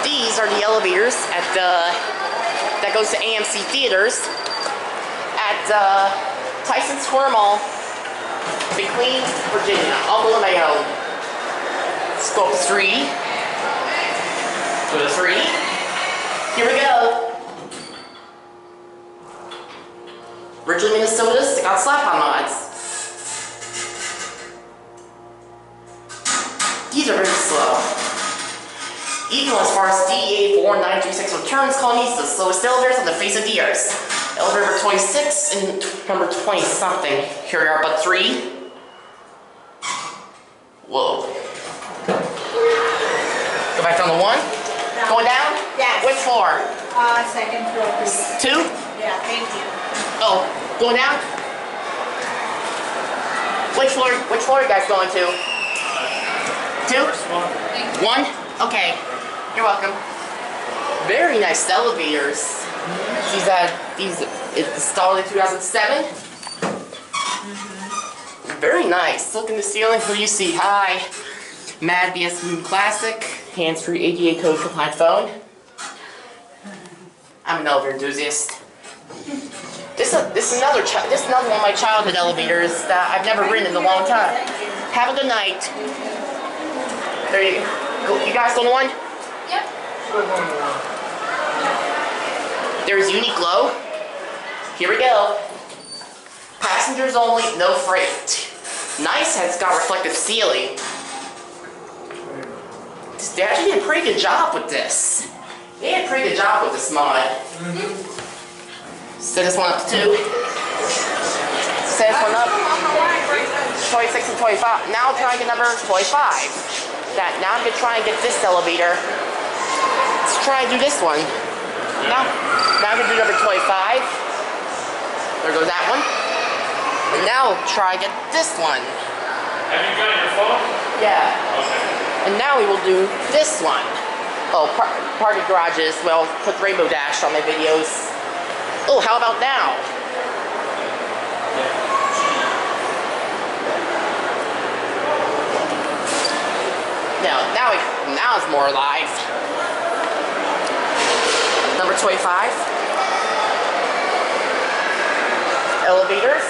These are the elevators at that goes to AMC theaters at Tysons Square Mall, McLean, Virginia. I'll go on my own. Let's go up to 3. Go to 3. Here we go. Richland, Minnesota, stick out slap-on mods. These are very slow. Even as far as DEA 4936 returns, call these the slowest elevators on the face of the earth. Elevator number 26 and number 20 something. Here we are, but 3. Whoa. Go back down to 1. Going down? Yes. Which floor? Second floor, please. 2? Yeah, thank you. Oh, going down? Which floor are you guys going to? 2? 1? Okay. You're welcome. Very nice elevators. These installed in 2007. Very nice. Look in the ceiling. Who do you see? Hi. Mad BS Moon Classic. Hands-free ADA code compliant phone. I'm an elevator enthusiast. This is another one of my childhood elevators that I've never ridden in a long time. Have a good night. There you go. You guys going to 1? Yep. There's Uniqlo. Here we go. Passengers only, no freight. Nice, has got reflective ceiling. They actually did a pretty good job with this. They did a pretty good job with this mod. Set this one up to 2. Set this one up. 26 and 25. Now I'm trying to get number 25. Now I'm going to try and get this elevator. Let's try and do this one. Now I'm going to do number 25. There goes that one. And now try and get this one. Have you got your phone? Yeah. Okay. And now we will do this one. Oh, party garages. Well, put Rainbow Dash on my videos. Oh, how about now? Now it's more alive. Number 25. Elevators.